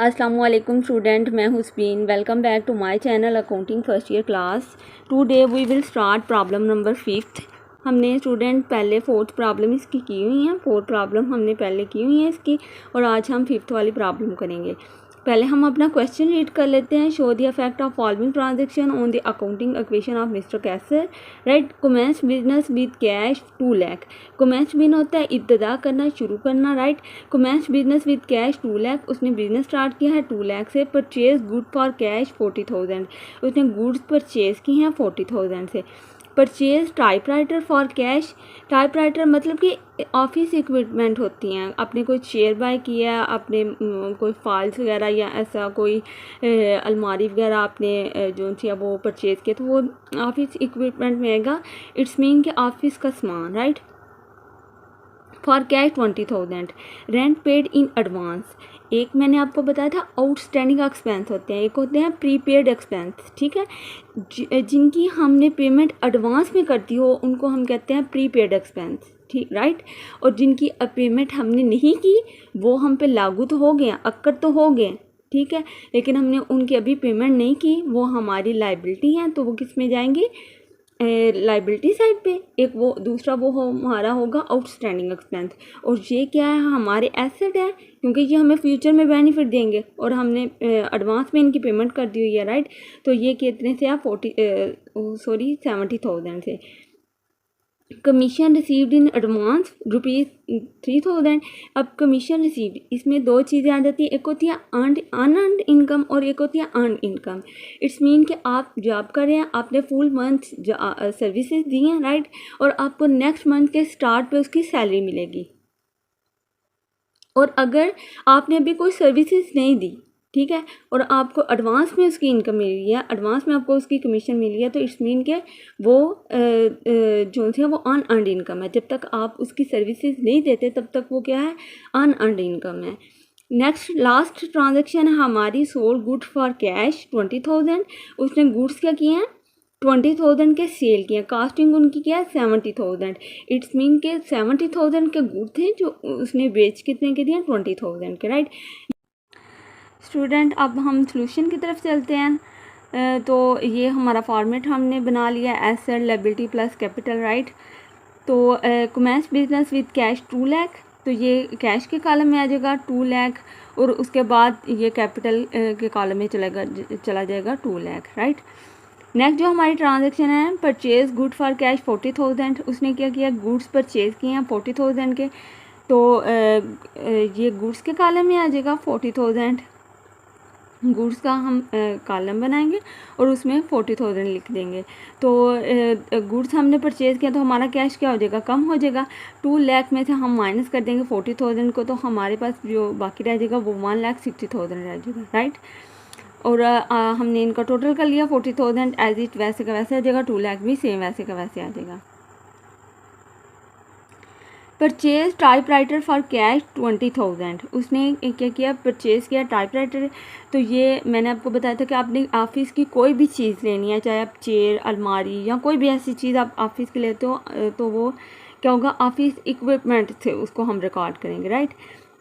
अस्सलामुअलैकुम स्टूडेंट, मैं Husbeen. Welcome back to my channel accounting first year class. Today we will start problem number 5। हमने student पहले 4th problem इसकी की हुई है, 4 प्रॉब्लम हमने पहले की हुई है इसकी, और आज हम 5th वाली प्रॉब्लम करेंगे। पहले हम अपना क्वेश्चन रीड कर लेते हैं। Show the effect of following transaction on the accounting equation of mister Qaiser. Right, commence business with cash 2 lakh. Commence बिन होता है इब्तदा करना, शुरू करना। Right, commence business with cash 2 lakh. उसने बिजनेस स्टार्ट किया है 2 लाख से। Purchase good for cash 40,000। उसने गुड्स परचेज की हैं 40,000 से। Purchase typewriter for cash. Typewriter मतलब कि ऑफिस इक्विपमेंट होती हैं। आपने कोई चेयर बाय किया, आपने कोई फाइल्स वगैरह या ऐसा कोई अलमारी वगैरह आपने जो थी वो परचेज़ किया, तो वो ऑफिस इक्विपमेंट में आएगा। इट्स मीन कि ऑफिस का सामान। Right, for cash 20,000। Rent paid in advance. एक मैंने आपको बताया था आउटस्टैंडिंग एक्सपेंस होते हैं, एक होते हैं प्रीपेड एक्सपेंस। ठीक है, जिनकी हमने पेमेंट एडवांस में करती हो उनको हम कहते हैं प्रीपेड एक्सपेंस। ठीक, राइट। और जिनकी पेमेंट हमने नहीं की वो हम पे लागू तो हो गए, अक्कर तो हो गए, ठीक है, लेकिन हमने उनकी अभी पेमेंट नहीं की, वो हमारी लाइबिलिटी हैं, तो वो किस में जाएंगी? लाइबिलिटी साइड पे। एक वो दूसरा वो हमारा होगा आउटस्टैंडिंग एक्सपेंस। और ये क्या है? हमारे एसेट है, क्योंकि ये हमें फ्यूचर में बेनिफिट देंगे और हमने एडवांस में इनकी पेमेंट कर दी हुई है। राइट, तो ये कितने से? आप 70,000 से। Commission received in advance ₹3,000। अब कमीशन रिसीव्ड, इसमें दो चीज़ें आ जाती हैं, एक होती है अनअर्न्ड इनकम और एक होती है अर्न इनकम। इट्स मीन कि आप जॉब कर रहे हैं, आपने फुल मंथ सर्विसेज दी हैं। राइट, और आपको नेक्स्ट मंथ के स्टार्ट पे उसकी सैलरी मिलेगी। और अगर आपने अभी कोई सर्विसेज नहीं दी, ठीक है, और आपको एडवांस में उसकी इनकम मिली है, एडवांस में आपको उसकी कमीशन मिली है, तो इट्स मीन के वो जो है वो अनअर्न्ड इनकम है। जब तक आप उसकी सर्विसेज नहीं देते तब तक वो क्या है? अनअर्न्ड इनकम है। नेक्स्ट लास्ट ट्रांजेक्शन है हमारी, सोल्ड गुड फॉर कैश 20,000। उसने गुड्स क्या किए हैं? 20,000 के सेल किए। कास्टिंग उनकी क्या है? 70,000। इट्स मीन के 70,000 के गुड थे जो उसने बेच कितने के दिए? 20,000 के। राइट स्टूडेंट, अब हम सॉल्यूशन की तरफ चलते हैं। तो ये हमारा फॉर्मेट हमने बना लिया, asset liability plus capital. Right, तो commence business with cash 2 lakh, तो ये कैश के कॉलम में आ जाएगा 2 लाख, और उसके बाद ये कैपिटल के कॉलम में चला जाएगा 2 लाख। राइट, नेक्स्ट जो हमारी ट्रांजेक्शन है, परचेज गुड फॉर कैश 40,000। उसने क्या किया? गुड्स परचेज किए हैं 40,000 के, तो ये गुड्स के कॉलम में आ जाएगा 40,000। गुड्स का हम कॉलम बनाएंगे और उसमें 40,000 लिख देंगे। तो गुड्स हमने परचेज़ किया तो हमारा कैश क्या हो जाएगा? कम हो जाएगा। 2 लाख में से हम माइनस कर देंगे 40,000 को, तो हमारे पास जो बाकी रह जाएगा वो 1,60,000 रह जाएगा। राइट, और हमने इनका टोटल कर लिया 40,000 एज इट वैसे का वैसे आ जाएगा। 2 लाख भी सेम वैसे का वैसे आ जाएगा। Purchase typewriter for cash 20,000। उसने क्या किया? परचेज़ किया टाइपराइटर। तो ये मैंने आपको बताया था कि आपने ऑफिस की कोई भी चीज़ लेनी है, चाहे आप चेयर, अलमारी या कोई भी ऐसी चीज़ आप ऑफिस के लेते हो, तो वो क्या होगा? ऑफिस इक्विपमेंट से उसको हम रिकॉर्ड करेंगे। राइट,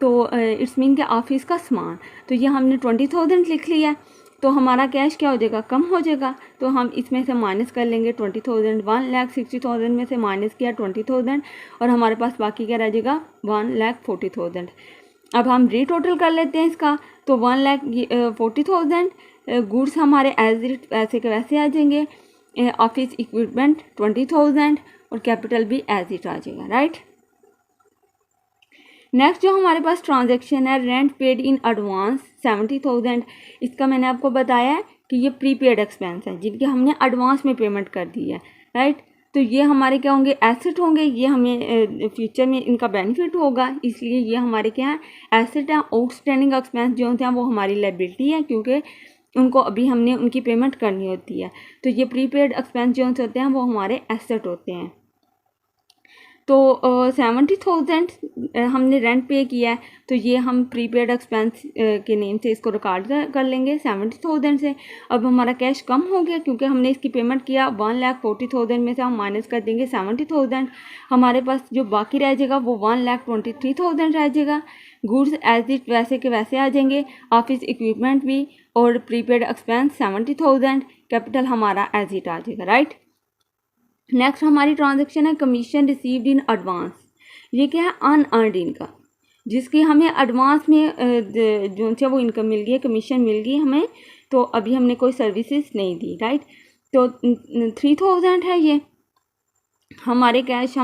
तो इट्स मीन कि ऑफिस का सामान। तो ये हमने 20,000 लिख लिया, तो हमारा कैश क्या हो जाएगा? कम हो जाएगा। तो हम इसमें से माइनस कर लेंगे 20,000। 1,60,000 में से माइनस किया 20,000 और हमारे पास बाकी क्या रह जाएगा? 1,40,000। अब हम री टोटल कर लेते हैं इसका, तो 1,40,000 गुड्स हमारे एज इट वैसे के वैसे आ जाएंगे, ऑफिस इक्विपमेंट 20,000 और कैपिटल भी एज इट आ जाएगा। राइट, नेक्स्ट जो हमारे पास ट्रांजैक्शन है, रेंट पेड इन एडवांस 70,000। इसका मैंने आपको बताया है कि ये प्रीपेड एक्सपेंस है जिनके हमने एडवांस में पेमेंट कर दी है। राइट, तो ये हमारे क्या होंगे? एसेट होंगे। ये हमें फ्यूचर में इनका बेनिफिट होगा, इसलिए ये हमारे क्या है? एसेट हैं। आउटस्टैंडिंग एक्सपेंस जो होते हैं वो हमारी लायबिलिटी है, क्योंकि उनको अभी हमने उनकी पेमेंट करनी होती है। तो ये प्रीपेड एक्सपेंस जो होते हैं वो हमारे एसेट होते हैं। तो 70,000 हमने रेंट पे किया है, तो ये हम प्रीपेड एक्सपेंस के नेम से इसको रिकॉर्ड कर लेंगे 70,000 से। अब हमारा कैश कम हो गया क्योंकि हमने इसकी पेमेंट किया। 1,40,000 में से हम माइनस कर देंगे 70,000। हमारे पास जो बाकी रह जाएगा वो 1,23,000 रह जाएगा। गुड्स एज इट वैसे के वैसे आ जाएंगे, ऑफिस इक्विपमेंट भी, और प्रीपेड एक्सपेंस 70,000, कैपिटल हमारा एज इट आ जाएगा, राइट। नेक्स्ट हमारी ट्रांजेक्शन है कमीशन रिसीव्ड इन एडवांस। ये क्या है? अनअर्नड इनकम, जिसकी हमें एडवांस में जो है वो इनकम मिल गई है, कमीशन मिल गई हमें, तो अभी हमने कोई सर्विसेज नहीं दी, राइट। तो 3,000 है ये हमारा कैश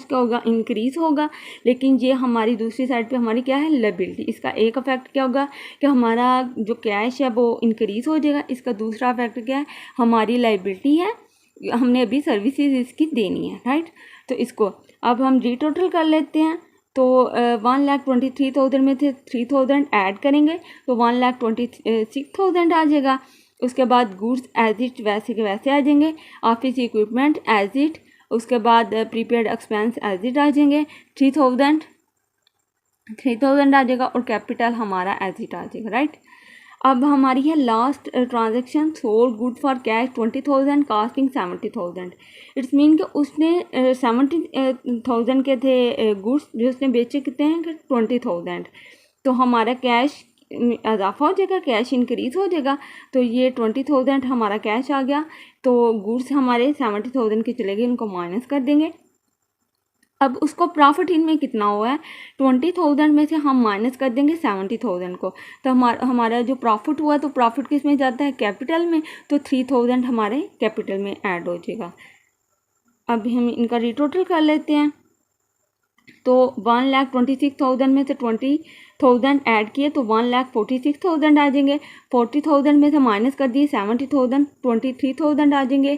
क्या होगा? इंक्रीज़ होगा, लेकिन ये हमारी दूसरी साइड पे हमारी क्या है? लायबिलिटी। इसका एक इफेक्ट क्या होगा कि हमारा जो कैश है वो इंक्रीज़ हो जाएगा, इसका दूसरा इफेक्ट क्या है? हमारी लायबिलिटी है, हमने अभी सर्विसेज इसकी देनी है, राइट। तो इसको अब हम रीटोटल कर लेते हैं। तो 1,23,000 में से 3,000 ऐड करेंगे तो 1,26,000 आ जाएगा। उसके बाद गुड्स एज इट वैसे के वैसे आ जाएंगे, ऑफिस इक्विपमेंट एज इट, उसके बाद प्रीपेड एक्सपेंस एज इट आ जाएंगे, 3,000 आ जाएगा, और कैपिटल हमारा एज इट आ जाएगा, राइट। अब हमारी है last transaction, sold good for cash 20,000 casting 70,000। It's mean कि उसने 70,000 के थे गुड्स जो उसने बेचे, कितने हैं? 20,000। तो हमारा कैश इजाफा हो जाएगा, कैश इंक्रीज़ हो जाएगा, तो ये 20,000 हमारा कैश आ गया। तो गुड्स हमारे 70,000 के चले गए, उनको माइनस कर देंगे। अब उसको प्रॉफिट इनमें कितना हुआ है? 20,000 में से हम माइनस कर देंगे 70,000 को, तो हमारा जो प्रॉफिट हुआ, तो प्रॉफिट किस में जाता है? कैपिटल में, तो 3,000 हमारे कैपिटल में ऐड हो जाएगा। अब हम इनका रीटोटल कर लेते हैं। तो 1,26,000 में से 20,000 ऐड किए तो 1,46,000 आ जाएंगे। 40,000 में से माइनस कर दिए 70,000, 23,000 आ जाएंगे।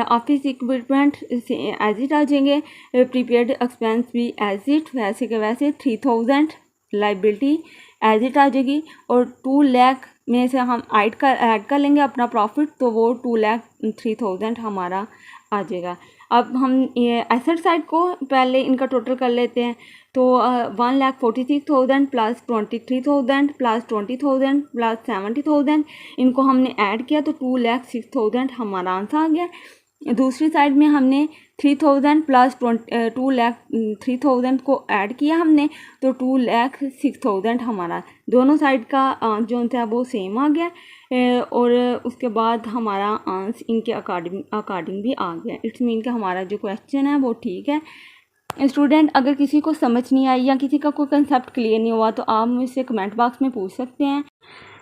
ऑफिस इक्विपमेंट एज इट आ जाएंगे, प्रीपेड एक्सपेंस भी एज इट वैसे के वैसे, 3,000 लाइबिलिटी एज इट आ जाएगी, और 2 लाख में से हम ऐड कर लेंगे अपना प्रॉफिट, तो वो 2,03,000 हमारा आ जाएगा। अब हम एसेट साइड को पहले इनका टोटल कर लेते हैं। तो 1,46,000 प्लस 23,000 प्लस 20,000 प्लस 70,000, इनको हमने ऐड किया तो 2,06,000 हमारा आंसर आ गया। दूसरी साइड में हमने 3,000 प्लस 2,03,000 को ऐड किया हमने, तो 2,06,000 हमारा, दोनों साइड का जो था वो सेम आ गया। और उसके बाद हमारा आंसर इनके अकॉर्डिंग भी आ गया। इट्स मीन कि हमारा जो क्वेश्चन है वो ठीक है। स्टूडेंट, अगर किसी को समझ नहीं आई या किसी का कोई कंसेप्ट क्लियर नहीं हुआ तो आप मुझसे कमेंट बॉक्स में पूछ सकते हैं।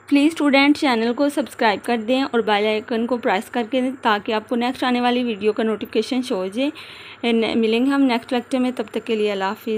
प्लीज़ स्टूडेंट चैनल को सब्सक्राइब कर दें और बेल आइकन को प्रेस करके दें, ताकि आपको नेक्स्ट आने वाली वीडियो का नोटिफिकेशन शो हो जाए। मिलेंगे हम नेक्स्ट लेक्चर में, तब तक के लिए अल्लाह हाफिज़।